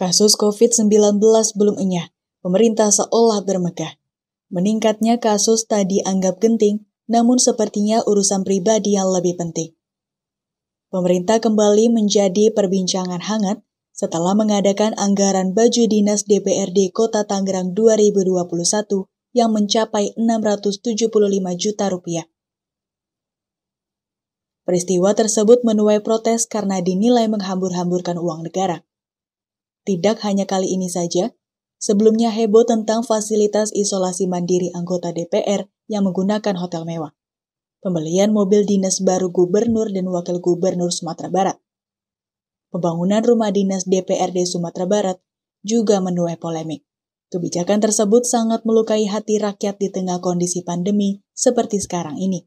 Kasus COVID-19 belum enyah, pemerintah seolah bermegah. Meningkatnya kasus tak dianggap genting, namun sepertinya urusan pribadi yang lebih penting. Pemerintah kembali menjadi perbincangan hangat setelah mengadakan anggaran baju dinas DPRD Kota Tangerang 2021 yang mencapai 675 juta rupiah. Peristiwa tersebut menuai protes karena dinilai menghambur-hamburkan uang negara. Tidak hanya kali ini saja, sebelumnya heboh tentang fasilitas isolasi mandiri anggota DPR yang menggunakan hotel mewah, pembelian mobil dinas baru gubernur dan wakil gubernur Sumatera Barat, pembangunan rumah dinas DPRD Sumatera Barat juga menuai polemik. Kebijakan tersebut sangat melukai hati rakyat di tengah kondisi pandemi seperti sekarang ini.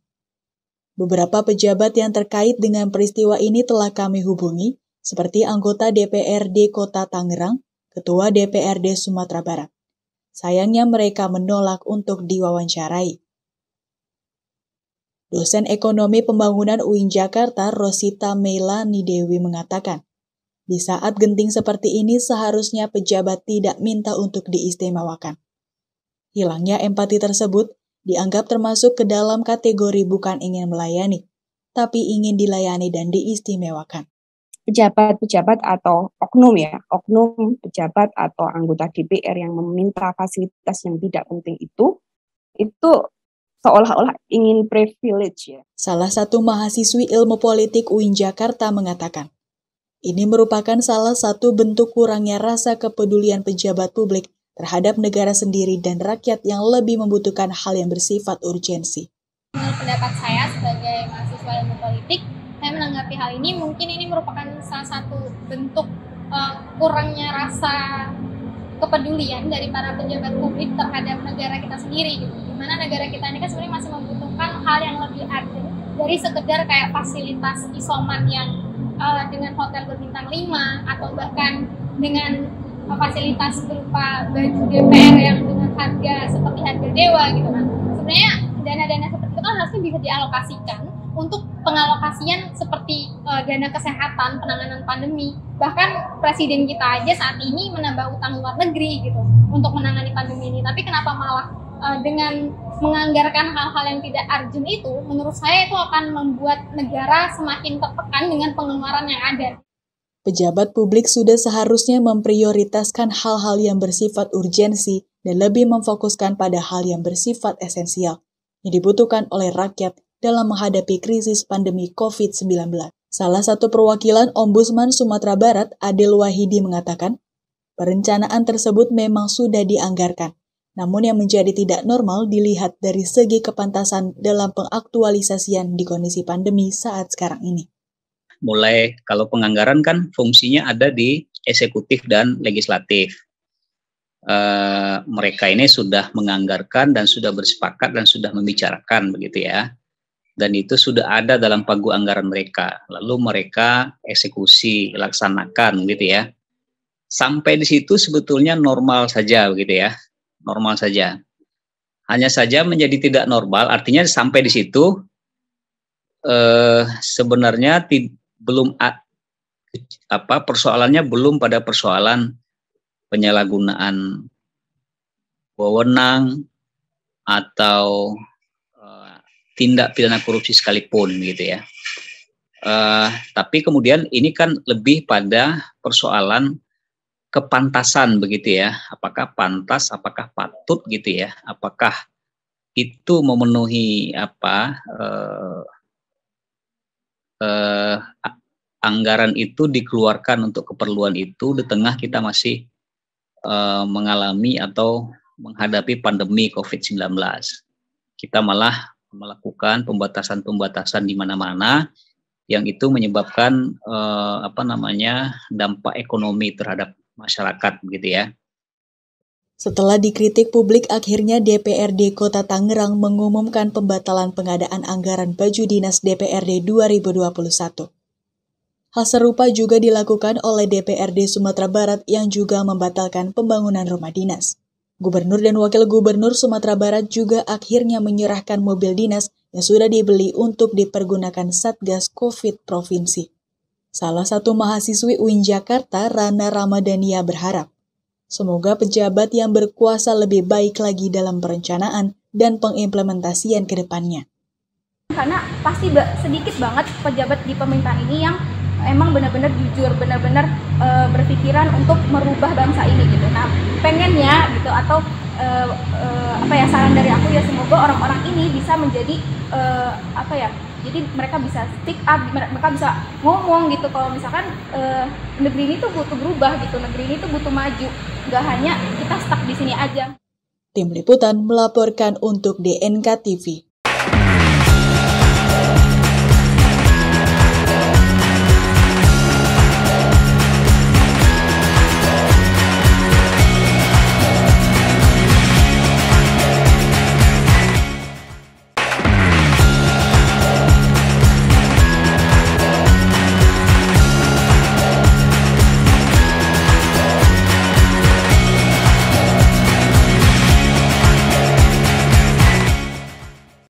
Beberapa pejabat yang terkait dengan peristiwa ini telah kami hubungi, seperti anggota DPRD Kota Tangerang, Ketua DPRD Sumatera Barat. Sayangnya mereka menolak untuk diwawancarai. Dosen Ekonomi Pembangunan UIN Jakarta, Rosita Meilani Dewi mengatakan, di saat genting seperti ini seharusnya pejabat tidak minta untuk diistimewakan. Hilangnya empati tersebut dianggap termasuk ke dalam kategori bukan ingin melayani, tapi ingin dilayani dan diistimewakan. Pejabat-pejabat atau oknum pejabat atau anggota DPR yang meminta fasilitas yang tidak penting itu seolah-olah ingin privilege ya. Salah satu mahasiswi ilmu politik UIN Jakarta mengatakan, ini merupakan salah satu bentuk kurangnya rasa kepedulian pejabat publik terhadap negara sendiri dan rakyat yang lebih membutuhkan hal yang bersifat urgensi. Menurut pendapat saya sebagai mahasiswa ilmu politik, saya menanggapi hal ini, mungkin ini merupakan salah satu bentuk kurangnya rasa kepedulian dari para pejabat publik terhadap negara kita sendiri, gitu. Dimana negara kita ini kan sebenarnya masih membutuhkan hal yang lebih urgent dari sekedar kayak fasilitas isoman yang dengan hotel berbintang 5 atau bahkan dengan fasilitas berupa baju DPR yang dengan harga seperti harga dewa gitu kan. Sebenarnya dana-dana seperti itu kan harusnya bisa dialokasikan untuk pengalokasian seperti dana kesehatan, penanganan pandemi. Bahkan presiden kita aja saat ini menambah utang luar negeri gitu untuk menangani pandemi ini. Tapi kenapa malah dengan menganggarkan hal-hal yang tidak urgent itu, menurut saya itu akan membuat negara semakin tertekan dengan pengeluaran yang ada. Pejabat publik sudah seharusnya memprioritaskan hal-hal yang bersifat urgensi dan lebih memfokuskan pada hal yang bersifat esensial yang dibutuhkan oleh rakyat dalam menghadapi krisis pandemi COVID-19. Salah satu perwakilan Ombudsman Sumatera Barat, Adil Wahidi mengatakan, perencanaan tersebut memang sudah dianggarkan, namun yang menjadi tidak normal dilihat dari segi kepantasan dalam pengaktualisasian di kondisi pandemi saat sekarang ini. Mulai kalau penganggaran kan fungsinya ada di eksekutif dan legislatif. Mereka ini sudah menganggarkan dan sudah bersepakat dan sudah membicarakan begitu ya. Dan itu sudah ada dalam pagu anggaran mereka. Lalu mereka eksekusi, laksanakan gitu ya. Sampai di situ sebetulnya normal saja begitu ya. Normal saja. Hanya saja menjadi tidak normal, artinya sampai di situ sebenarnya belum persoalannya belum pada persoalan penyalahgunaan wewenang atau tindak pidana korupsi sekalipun gitu ya. Tapi kemudian ini kan lebih pada persoalan kepantasan begitu ya. Apakah pantas, apakah patut gitu ya. Apakah itu memenuhi anggaran itu dikeluarkan untuk keperluan itu di tengah kita masih mengalami atau menghadapi pandemi COVID-19. Kita malah melakukan pembatasan-pembatasan di mana-mana yang itu menyebabkan dampak ekonomi terhadap masyarakat begitu ya. Setelah dikritik publik, akhirnya DPRD Kota Tangerang mengumumkan pembatalan pengadaan anggaran baju dinas DPRD 2021. Hal serupa juga dilakukan oleh DPRD Sumatera Barat yang juga membatalkan pembangunan rumah dinas. Gubernur dan Wakil Gubernur Sumatera Barat juga akhirnya menyerahkan mobil dinas yang sudah dibeli untuk dipergunakan Satgas COVID Provinsi. Salah satu mahasiswi UIN Jakarta, Rana Ramadhania, berharap semoga pejabat yang berkuasa lebih baik lagi dalam perencanaan dan pengimplementasian ke depannya. Karena pasti sedikit banget pejabat di pemerintahan ini yang emang benar-benar jujur, benar-benar berpikiran untuk merubah bangsa ini gitu. Nah, pengennya gitu atau saran dari aku ya, semoga orang-orang ini bisa menjadi jadi mereka bisa speak up, mereka bisa ngomong gitu kalau misalkan negeri ini tuh butuh berubah gitu, negeri ini tuh butuh maju, nggak hanya kita stuck di sini aja. Tim Liputan melaporkan untuk DNK TV.